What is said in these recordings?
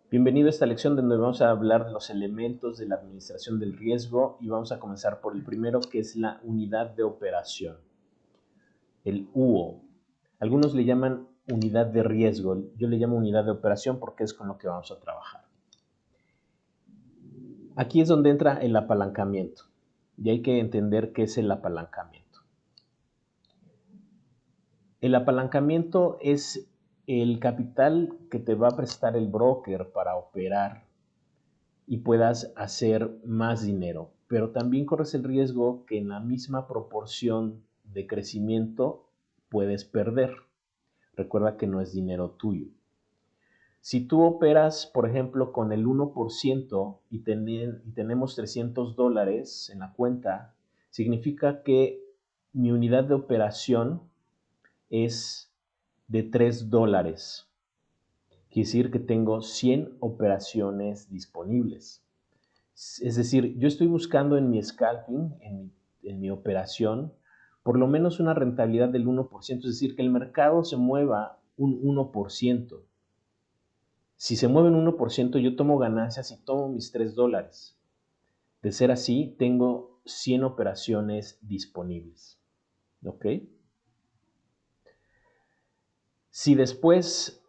Bienvenido a esta lección donde vamos a hablar de los elementos de la administración del riesgo y vamos a comenzar por el primero, que es la unidad de operación, el UO. Algunos le llaman unidad de riesgo, yo le llamo unidad de operación porque es con lo que vamos a trabajar. Aquí es donde entra el apalancamiento y hay que entender qué es el apalancamiento. El apalancamiento es el capital que te va a prestar el broker para operar y puedas hacer más dinero, pero también corres el riesgo que en la misma proporción de crecimiento puedes perder. Recuerda que no es dinero tuyo. Si tú operas, por ejemplo, con el 1% y tenemos $300 en la cuenta, significa que mi unidad de operación es de $3. Quiere decir que tengo 100 operaciones disponibles. Es decir, yo estoy buscando en mi scalping, en mi operación, por lo menos una rentabilidad del 1%, es decir, que el mercado se mueva un 1%. Si se mueve un 1%, yo tomo ganancias y tomo mis $3. De ser así, tengo 100 operaciones disponibles. ¿Ok? Si después,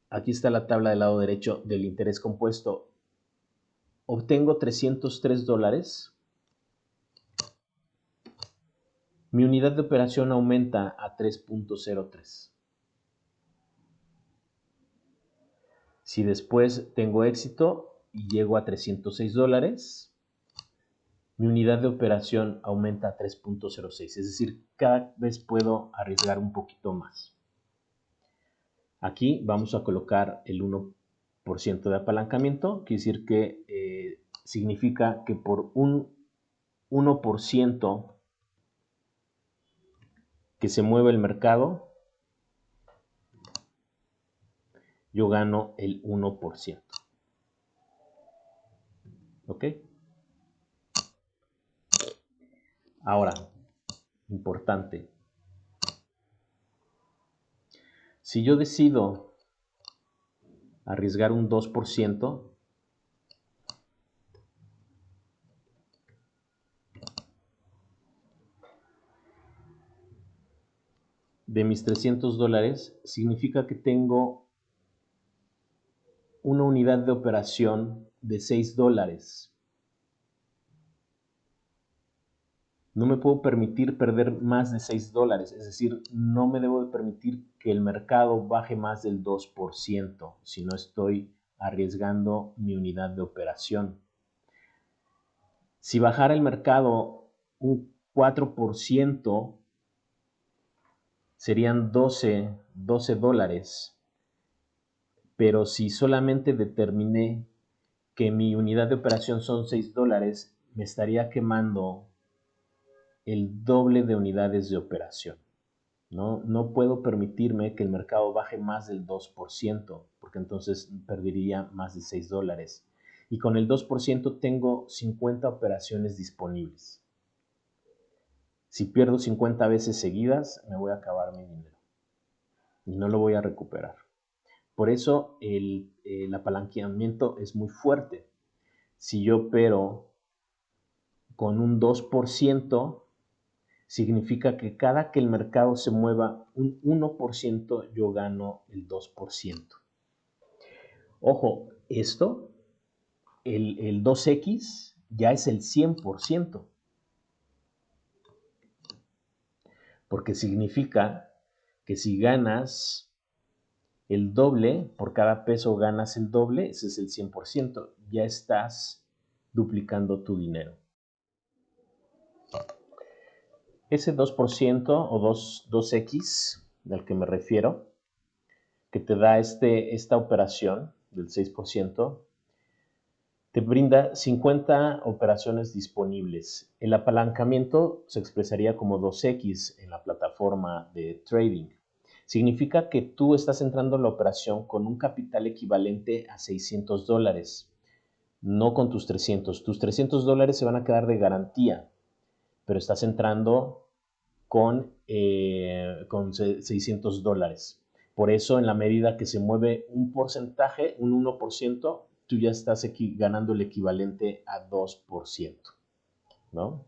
aquí está la tabla del lado derecho del interés compuesto, obtengo $303, mi unidad de operación aumenta a 3.03. Si después tengo éxito y llego a $306, mi unidad de operación aumenta a 3.06. Es decir, cada vez puedo arriesgar un poquito más. Aquí vamos a colocar el 1% de apalancamiento. Quiere decir que significa que por un 1% que se mueve el mercado, yo gano el 1%. ¿Ok? Ahora, importante. Si yo decido arriesgar un 2%, de mis $300, significa que tengo una unidad de operación de $6. No me puedo permitir perder más de $6, es decir, no me debo de permitir que el mercado baje más del 2%, si no estoy arriesgando mi unidad de operación. Si bajara el mercado un 4%, serían $12, pero si solamente determiné que mi unidad de operación son $6, me estaría quemando el doble de unidades de operación. No puedo permitirme que el mercado baje más del 2%, porque entonces perdería más de $6. Y con el 2% tengo 50 operaciones disponibles. Si pierdo 50 veces seguidas, me voy a acabar mi dinero y no lo voy a recuperar. Por eso el apalancamiento es muy fuerte. Si yo opero con un 2%, significa que cada que el mercado se mueva un 1%, yo gano el 2%. Ojo, esto, el 2X, ya es el 100%, porque significa que si ganas el doble, por cada peso ganas el doble, ese es el 100%, ya estás duplicando tu dinero. Ese 2% o 2X del que me refiero, que te da esta operación del 6%, te brinda 50 operaciones disponibles. El apalancamiento se expresaría como 2X en la plataforma de trading. Significa que tú estás entrando en la operación con un capital equivalente a $600, no con tus 300. Tus $300 se van a quedar de garantía, pero estás entrando con $600. Por eso, en la medida que se mueve un porcentaje, un 1%, tú ya estás ganando el equivalente a 2%, ¿no?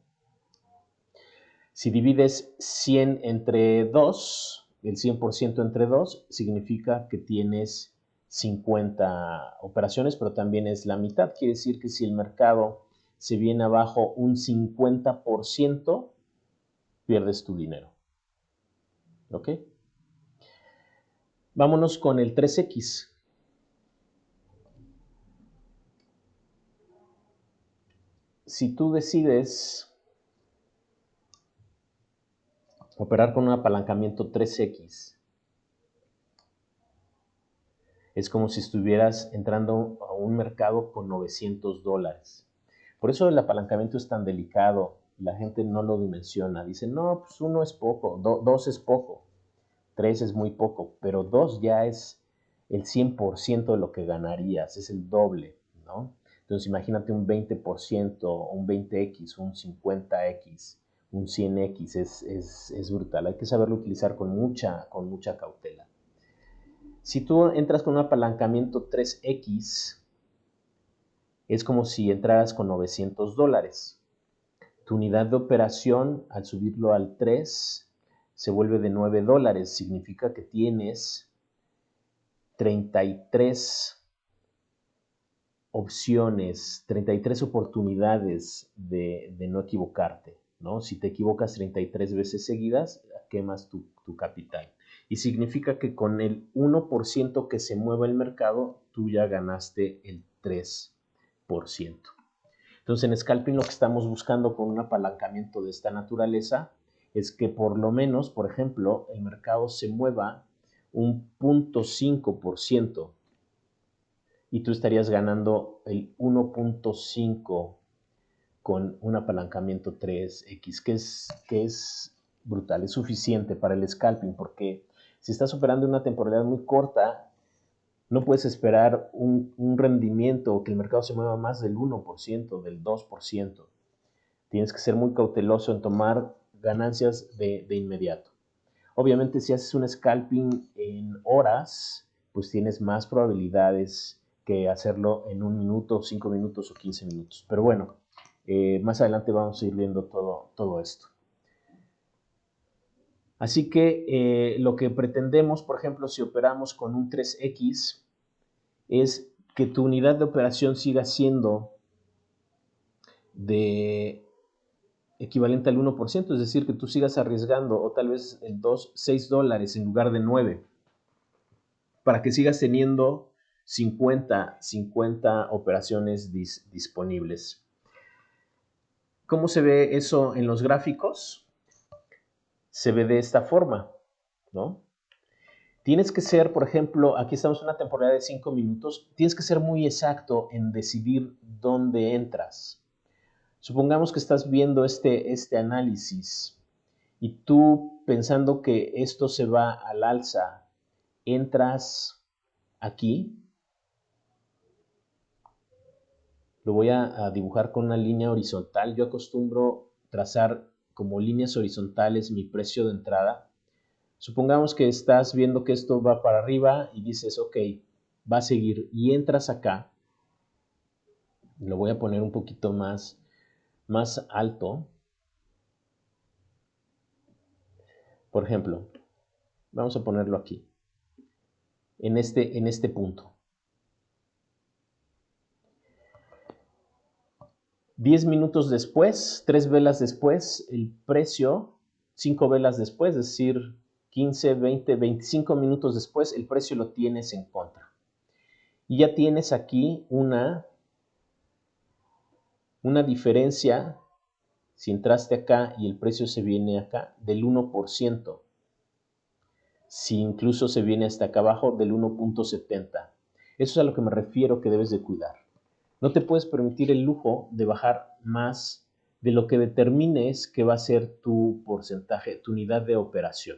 Si divides 100 entre 2, el 100% entre 2, significa que tienes 50 operaciones, pero también es la mitad. Quiere decir que si el mercado se viene abajo un 50%, pierdes tu dinero. ¿Ok? Vámonos con el 3X. Si tú decides operar con un apalancamiento 3X, es como si estuvieras entrando a un mercado con $900. Por eso el apalancamiento es tan delicado. La gente no lo dimensiona. Dice, no, pues 1 es poco, 2 es poco, 3 es muy poco, pero 2 ya es el 100% de lo que ganarías, es el doble, ¿no? Entonces imagínate un 20%, un 20X, un 50X, un 100X, es brutal. Hay que saberlo utilizar con mucha cautela. Si tú entras con un apalancamiento 3X, es como si entraras con $900. Tu unidad de operación, al subirlo al 3, se vuelve de $9. Significa que tienes 33 opciones, 33 oportunidades de no equivocarte, ¿no? Si te equivocas 33 veces seguidas, quemas tu capital. Y significa que con el 1% que se mueva el mercado, tú ya ganaste el 3%. Entonces, en scalping lo que estamos buscando con un apalancamiento de esta naturaleza es que por lo menos, por ejemplo, el mercado se mueva un 0.5% y tú estarías ganando el 1.5 con un apalancamiento 3X, que es brutal, es suficiente para el scalping, porque si estás operando una temporalidad muy corta, no puedes esperar un rendimiento que el mercado se mueva más del 1%, del 2%. Tienes que ser muy cauteloso en tomar ganancias de inmediato. Obviamente, si haces un scalping en horas, pues tienes más probabilidades que hacerlo en 1 minuto, 5 minutos o 15 minutos. Pero bueno, más adelante vamos a ir viendo todo esto. Así que lo que pretendemos, por ejemplo, si operamos con un 3X, es que tu unidad de operación siga siendo de equivalente al 1%, es decir, que tú sigas arriesgando o tal vez el $6 en lugar de 9, para que sigas teniendo 50 operaciones disponibles. ¿Cómo se ve eso en los gráficos? Se ve de esta forma, ¿no? Tienes que ser, por ejemplo, aquí estamos en una temporada de 5 minutos, tienes que ser muy exacto en decidir dónde entras. Supongamos que estás viendo este análisis y tú, pensando que esto se va al alza, entras aquí. Lo voy a dibujar con una línea horizontal. Yo acostumbro trazar como líneas horizontales mi precio de entrada. Supongamos que estás viendo que esto va para arriba y dices, ok, va a seguir, y entras acá. Lo voy a poner un poquito más alto. Por ejemplo, vamos a ponerlo aquí, en este punto. 10 minutos después, 3 velas después, el precio, 5 velas después, es decir, 15, 20, 25 minutos después, el precio lo tienes en contra. Y ya tienes aquí una diferencia, si entraste acá y el precio se viene acá, del 1%. Si incluso se viene hasta acá abajo, del 1.70. Eso es a lo que me refiero que debes de cuidar. No te puedes permitir el lujo de bajar más de lo que determines que va a ser tu porcentaje, tu unidad de operación,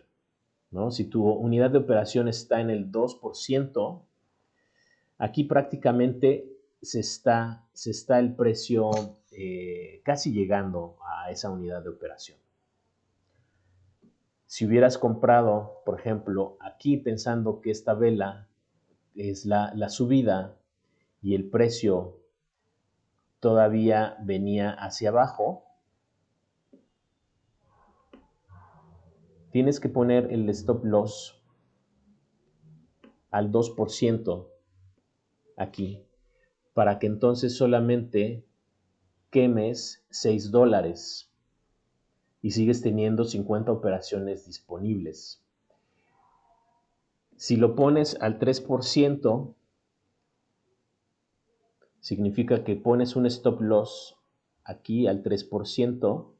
¿no? Si tu unidad de operación está en el 2%, aquí prácticamente se está el precio casi llegando a esa unidad de operación. Si hubieras comprado, por ejemplo, aquí pensando que esta vela es la subida y el precio todavía venía hacia abajo, tienes que poner el stop loss al 2% aquí, para que entonces solamente quemes $6 y sigues teniendo 50 operaciones disponibles. Si lo pones al 3%, significa que pones un stop loss aquí al 3%,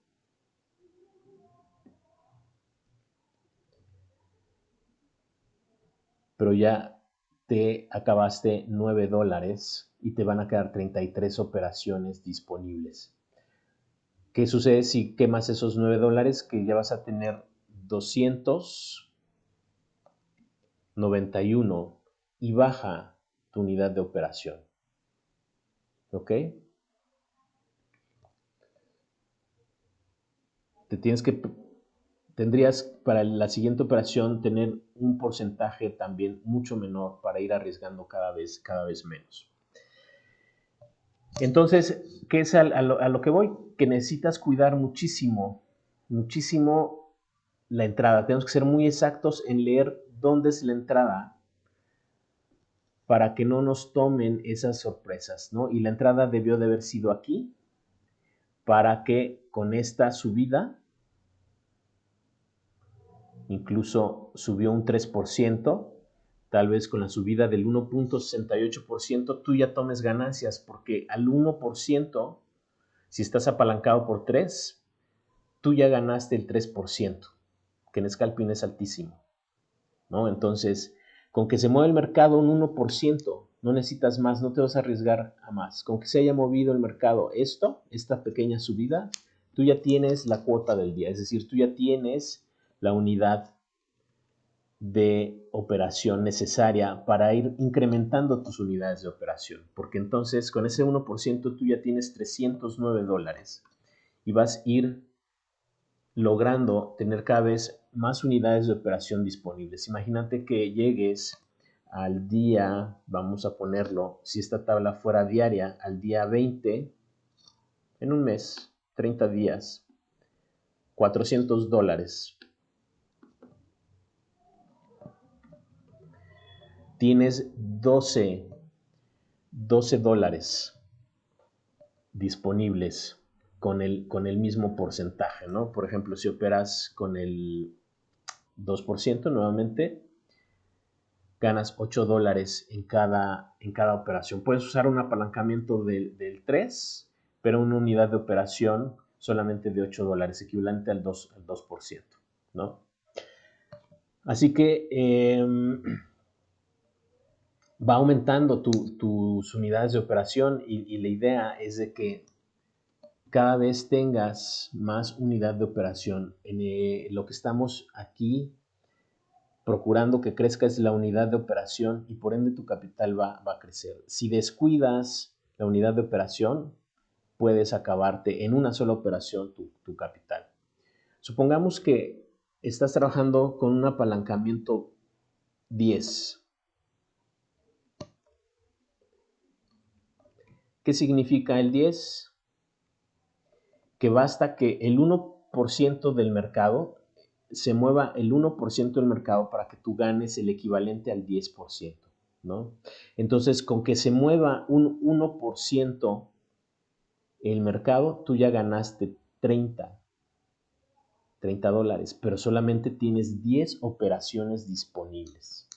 pero ya te acabaste $9 y te van a quedar 33 operaciones disponibles. ¿Qué sucede si quemas esos $9? Que ya vas a tener 291 y baja tu unidad de operación. ¿Ok? Tendrías para la siguiente operación tener un porcentaje también mucho menor para ir arriesgando cada vez menos. Entonces, ¿qué es a lo que voy? Que necesitas cuidar muchísimo la entrada. Tenemos que ser muy exactos en leer dónde es la entrada para que no nos tomen esas sorpresas, ¿no? Y la entrada debió de haber sido aquí para que con esta subida, incluso subió un 3%, tal vez con la subida del 1.68%, tú ya tomes ganancias, porque al 1%, si estás apalancado por 3, tú ya ganaste el 3%, que en scalping es altísimo, ¿no? Entonces, con que se mueva el mercado un 1%, no necesitas más, no te vas a arriesgar a más. Con que se haya movido el mercado esta pequeña subida, tú ya tienes la cuota del día, es decir, tú ya tienes la unidad de operación necesaria para ir incrementando tus unidades de operación, porque entonces con ese 1% tú ya tienes $309 y vas a ir logrando tener cada vez más unidades de operación disponibles. Imagínate que llegues al día, vamos a ponerlo, si esta tabla fuera diaria, al día 20, en un mes, 30 días, $400. Tienes $12 disponibles con el mismo porcentaje, ¿no? Por ejemplo, si operas con el 2% nuevamente, ganas $8 en cada operación. Puedes usar un apalancamiento del 3, pero una unidad de operación solamente de $8, equivalente al 2%, ¿no? Así que va aumentando tus unidades de operación y la idea es de que cada vez tengas más unidad de operación. Lo que estamos aquí procurando que crezca es la unidad de operación y por ende tu capital va a crecer. Si descuidas la unidad de operación, puedes acabarte en una sola operación tu capital. Supongamos que estás trabajando con un apalancamiento 10. ¿Qué significa el 10? Que basta que el 1% del mercado se mueva el 1% del mercado para que tú ganes el equivalente al 10%, ¿no? Entonces, con que se mueva un 1% el mercado, tú ya ganaste $30, pero solamente tienes 10 operaciones disponibles.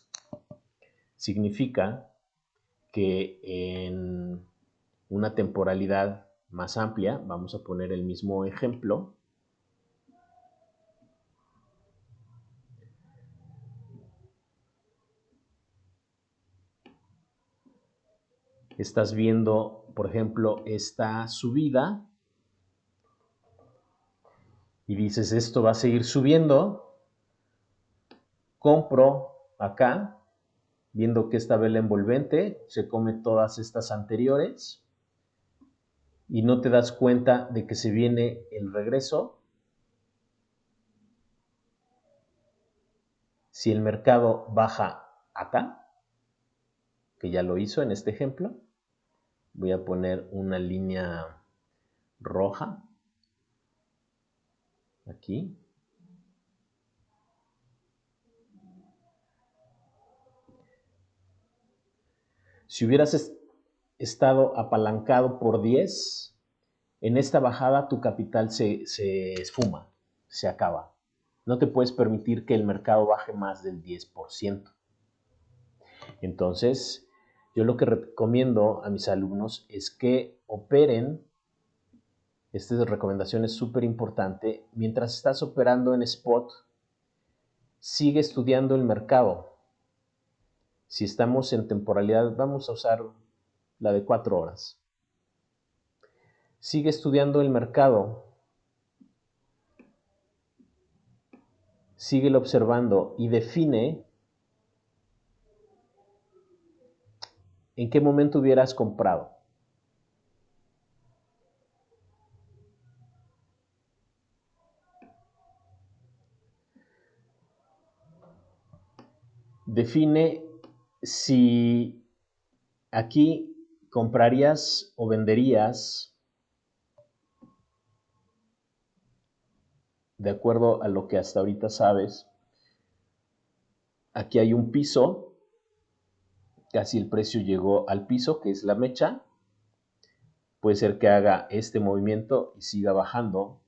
Significa que en una temporalidad más amplia, vamos a poner el mismo ejemplo, estás viendo, por ejemplo, esta subida y dices, esto va a seguir subiendo, compro acá, viendo que esta vela envolvente se come todas estas anteriores y no te das cuenta de que se viene el regreso Si el mercado baja acá, que ya lo hizo en este ejemplo, voy a poner una línea roja aquí. Si hubieras estado apalancado por 10, en esta bajada tu capital se esfuma, se acaba. No te puedes permitir que el mercado baje más del 10%. Entonces, yo lo que recomiendo a mis alumnos es que operen. Esta recomendación es súper importante. Mientras estás operando en spot, sigue estudiando el mercado. Si estamos en temporalidad, vamos a usar la de 4 horas. Sigue estudiando el mercado. Síguelo observando y define en qué momento hubieras comprado. Define si aquí comprarías o venderías de acuerdo a lo que hasta ahorita sabes. Aquí hay un piso, casi el precio llegó al piso, que es la mecha. Puede ser que haga este movimiento y siga bajando.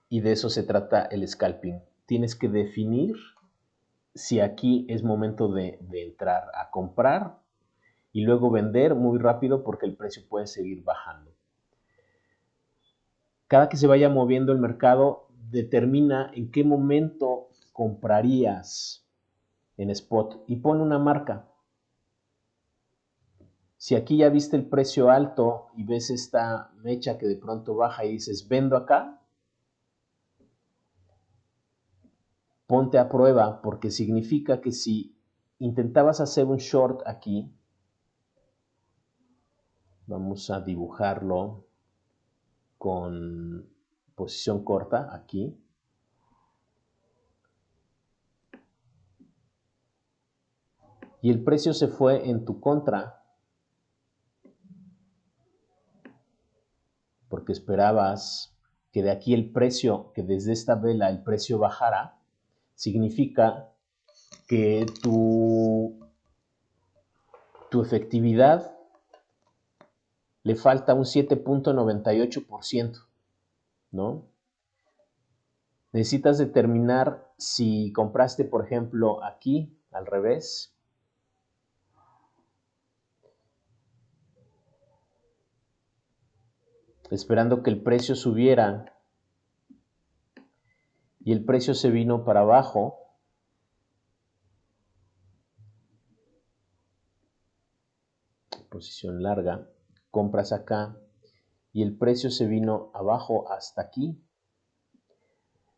Y de eso se trata el scalping. Tienes que definir si aquí es momento de entrar a comprar y luego vender muy rápido porque el precio puede seguir bajando. Cada que se vaya moviendo el mercado, determina en qué momento comprarías en spot y pon una marca. Si aquí ya viste el precio alto y ves esta mecha que de pronto baja y dices, vendo acá, ponte a prueba porque significa que si intentabas hacer un short aquí, vamos a dibujarlo con posición corta aquí. Y el precio se fue en tu contra porque esperabas que de aquí el precio, que desde esta vela el precio bajara, significa que tu efectividad le falta un 7.98%, ¿no? Necesitas determinar si compraste, por ejemplo, aquí, al revés. Esperando que el precio subiera y el precio se vino para abajo. Posición larga, compras acá y el precio se vino abajo hasta aquí.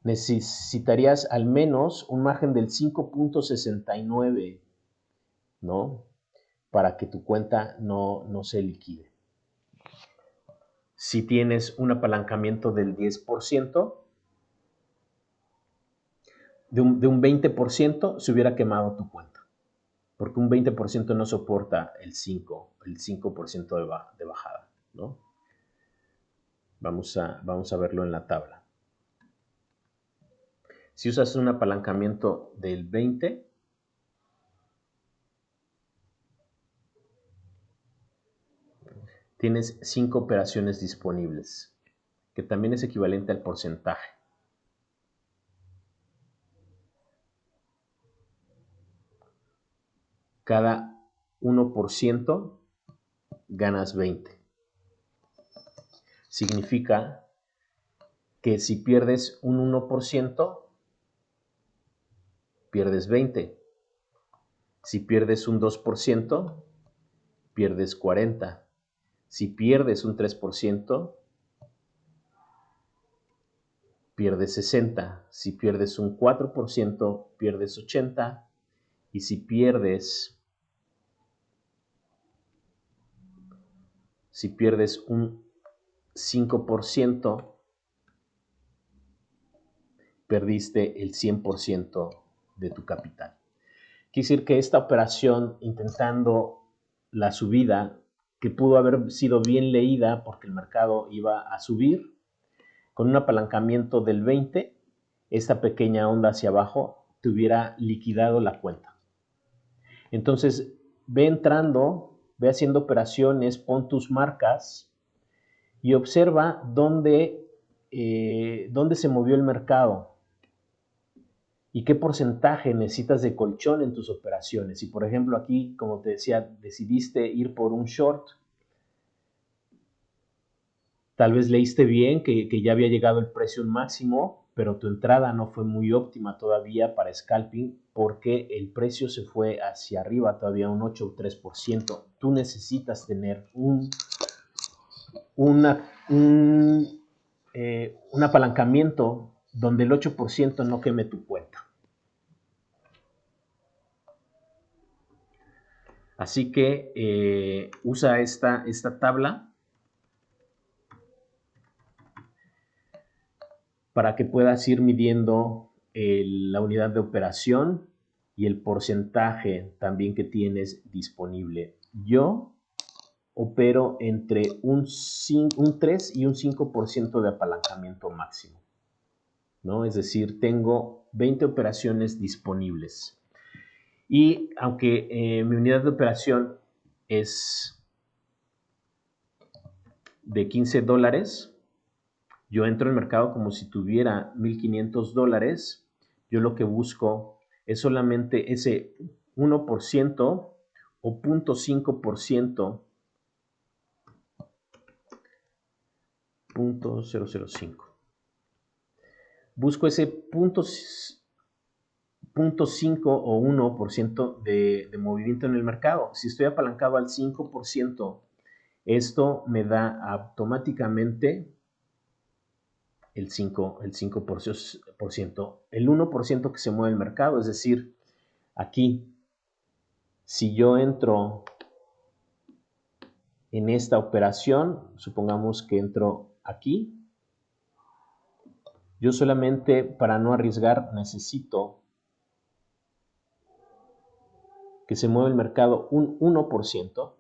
Necesitarías al menos un margen del 5.69, ¿no? Para que tu cuenta no se liquide. Si tienes un apalancamiento del 10%, de un 20% se hubiera quemado tu cuenta, porque un 20% no soporta el 5% de bajada, ¿no? Vamos a verlo en la tabla. Si usas un apalancamiento del 20, tienes 5 operaciones disponibles, que también es equivalente al porcentaje. Cada 1% ganas 20. Significa que si pierdes un 1%, pierdes 20. Si pierdes un 2%, pierdes 40. Si pierdes un 3%, pierdes 60. Si pierdes un 4%, pierdes 80. Y si pierdes un 5%, perdiste el 100% de tu capital. Quiere decir que esta operación, intentando la subida, que pudo haber sido bien leída porque el mercado iba a subir, con un apalancamiento del 20, esta pequeña onda hacia abajo te hubiera liquidado la cuenta. Entonces, ve entrando, ve haciendo operaciones, pon tus marcas y observa dónde se movió el mercado y qué porcentaje necesitas de colchón en tus operaciones. Si, por ejemplo, aquí, como te decía, decidiste ir por un short, tal vez leíste bien que ya había llegado el precio máximo, pero tu entrada no fue muy óptima todavía para scalping porque el precio se fue hacia arriba todavía un 8 o 3%. Tú necesitas tener un apalancamiento donde el 8% no queme tu cuenta. Así que usa esta tabla para que puedas ir midiendo la unidad de operación y el porcentaje también que tienes disponible. Yo opero entre un 3 y un 5% de apalancamiento máximo, ¿no? Es decir, tengo 20 operaciones disponibles. Y aunque mi unidad de operación es de $15, yo entro al mercado como si tuviera $1,500. Yo lo que busco es solamente ese 1% o 0.5%, 0.005. Busco ese 0.5 o 1% de movimiento en el mercado. Si estoy apalancado al 5%, esto me da automáticamente el 5%, el 1% que se mueve el mercado. Es decir, aquí, si yo entro en esta operación, supongamos que entro aquí, yo solamente, para no arriesgar, necesito que se mueva el mercado un 1%,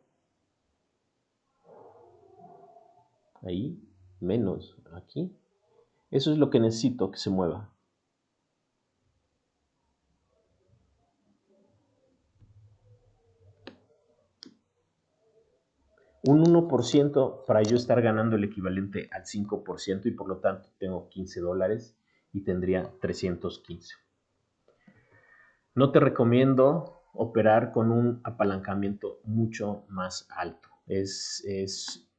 ahí, menos aquí. Eso es lo que necesito que se mueva. Un 1% para yo estar ganando el equivalente al 5% y por lo tanto tengo $15 y tendría 315. No te recomiendo operar con un apalancamiento mucho más alto. Es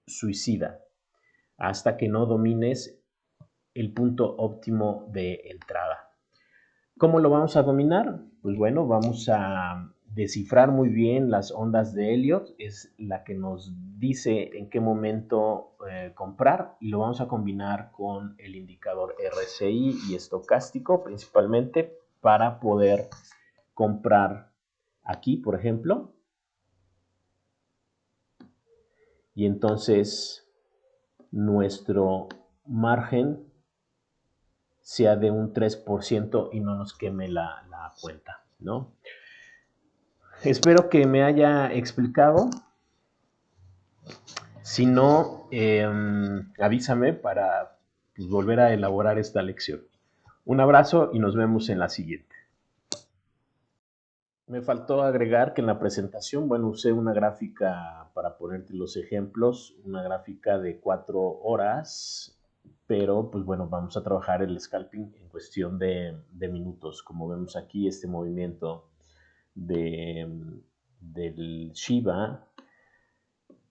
suicida hasta que no domines el punto óptimo de entrada. ¿Cómo lo vamos a dominar? Pues bueno, vamos a descifrar muy bien las ondas de Elliott. Es la que nos dice en qué momento comprar y lo vamos a combinar con el indicador RSI y estocástico principalmente para poder comprar aquí, por ejemplo. Y entonces nuestro margen sea de un 3% y no nos queme la cuenta, ¿no? Espero que me haya explicado. Si no, avísame para volver a elaborar esta lección. Un abrazo y nos vemos en la siguiente. Me faltó agregar que en la presentación, bueno, usé una gráfica para ponerte los ejemplos, una gráfica de 4 horas, pero pues bueno, vamos a trabajar el scalping en cuestión de minutos. Como vemos aquí, este movimiento del Shiba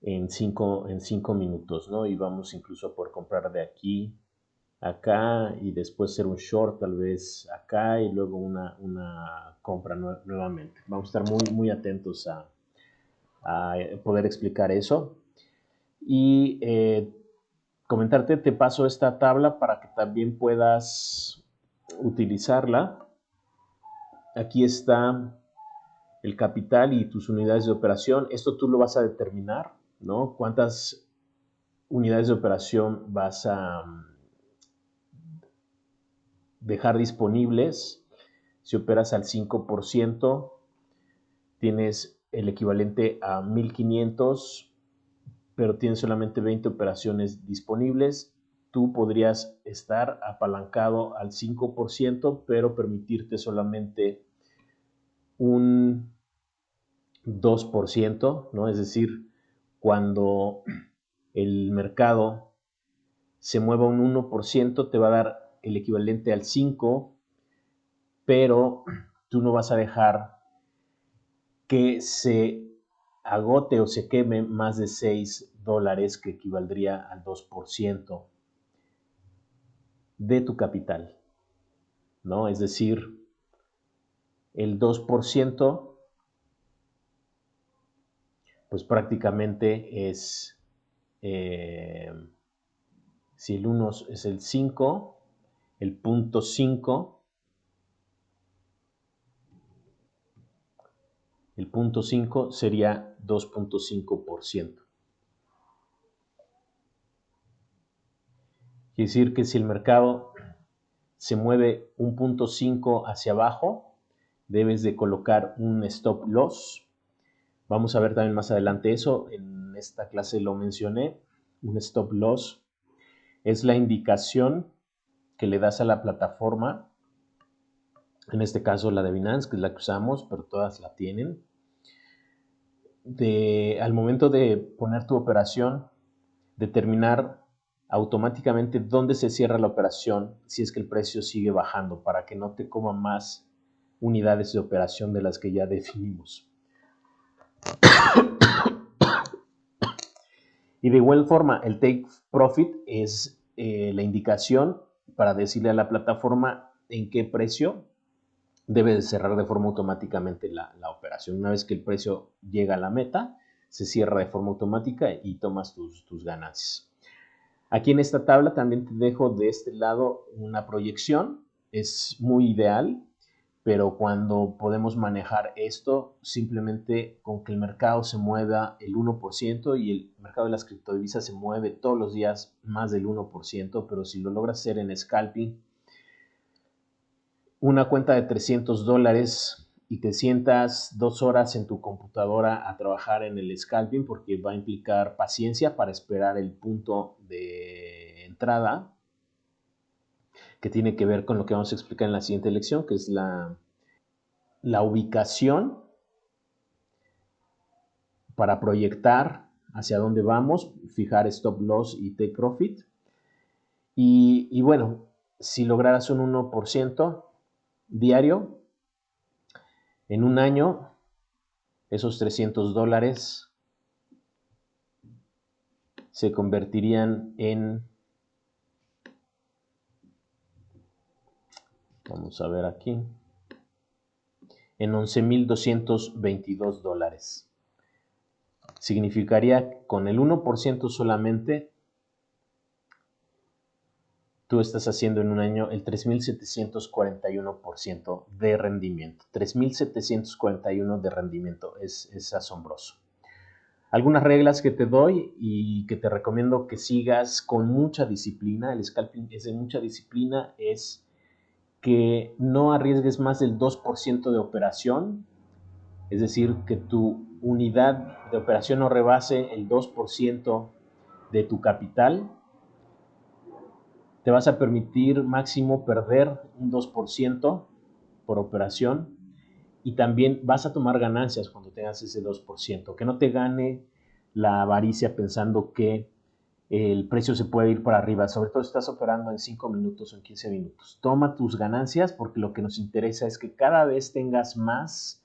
en 5 minutos, ¿no? Y vamos incluso por comprar de aquí acá y después hacer un short tal vez acá y luego una compra nuevamente. Vamos a estar muy, muy atentos a poder explicar eso. Y comentarte, te paso esta tabla para que también puedas utilizarla. Aquí está el capital y tus unidades de operación. Esto tú lo vas a determinar, ¿no? ¿Cuántas unidades de operación vas a dejar disponibles. Si operas al 5%, tienes el equivalente a 1,500, pero tienes solamente 20 operaciones disponibles. Tú podrías estar apalancado al 5%, pero permitirte solamente un 2%, ¿no? Es decir, cuando el mercado se mueva un 1%, te va a dar el equivalente al 5%, pero tú no vas a dejar que se agote o se queme más de $6, que equivaldría al 2% de tu capital, ¿no? Es decir, el 2%, pues prácticamente es, si el 1 es el 5, el 0.5, el 0.5 sería 2.5%. Quiere decir que si el mercado se mueve un 0.5 hacia abajo, debes de colocar un stop loss. Vamos a ver también más adelante eso, en esta clase lo mencioné. Un stop loss es la indicación que le das a la plataforma, en este caso la de Binance, que es la que usamos, pero todas la tienen. Al momento de poner tu operación, determinar automáticamente dónde se cierra la operación si es que el precio sigue bajando, para que no te coma más unidades de operación de las que ya definimos. Y de igual forma, el take profit es la indicación para decirle a la plataforma en qué precio debe de cerrar de forma automáticamente la operación. Una vez que el precio llega a la meta, se cierra de forma automática y tomas tus ganancias. Aquí en esta tabla también te dejo de este lado una proyección. Es muy ideal, pero cuando podemos manejar esto, simplemente con que el mercado se mueva el 1% y el mercado de las criptodivisas se mueve todos los días más del 1%, pero si lo logras hacer en scalping, una cuenta de $300 y te sientas 2 horas en tu computadora a trabajar en el scalping, porque va a implicar paciencia para esperar el punto de entrada, que tiene que ver con lo que vamos a explicar en la siguiente lección, que es la ubicación para proyectar hacia dónde vamos, fijar stop loss y take profit. Y bueno, si lograras un 1% diario, en un año, esos $300 se convertirían en, vamos a ver aquí, en $11,222. Significaría que con el 1% solamente, tú estás haciendo en un año el 3,741% de rendimiento. 3,741 de rendimiento, es asombroso. Algunas reglas que te doy y que te recomiendo que sigas con mucha disciplina. El scalping es de mucha disciplina, es que no arriesgues más del 2% de operación, es decir, que tu unidad de operación no rebase el 2% de tu capital. Te vas a permitir máximo perder un 2% por operación, y también vas a tomar ganancias cuando tengas ese 2%. Que no te gane la avaricia pensando que el precio se puede ir para arriba, sobre todo si estás operando en 5 minutos o en 15 minutos. Toma tus ganancias, porque lo que nos interesa es que cada vez tengas más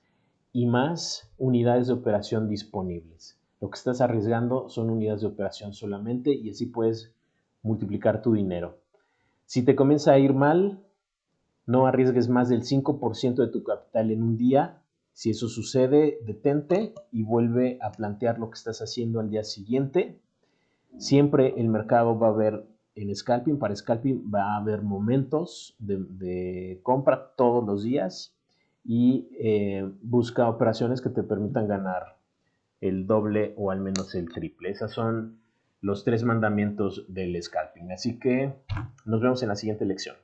y más unidades de operación disponibles. Lo que estás arriesgando son unidades de operación solamente, y así puedes multiplicar tu dinero. Si te comienza a ir mal, no arriesgues más del 5% de tu capital en un día. Si eso sucede, detente y vuelve a plantear lo que estás haciendo al día siguiente. Siempre el mercado va a haber, en scalping, para scalping va a haber momentos de compra todos los días, y busca operaciones que te permitan ganar el doble o al menos el triple. Esos son los 3 mandamientos del scalping. Así que nos vemos en la siguiente lección.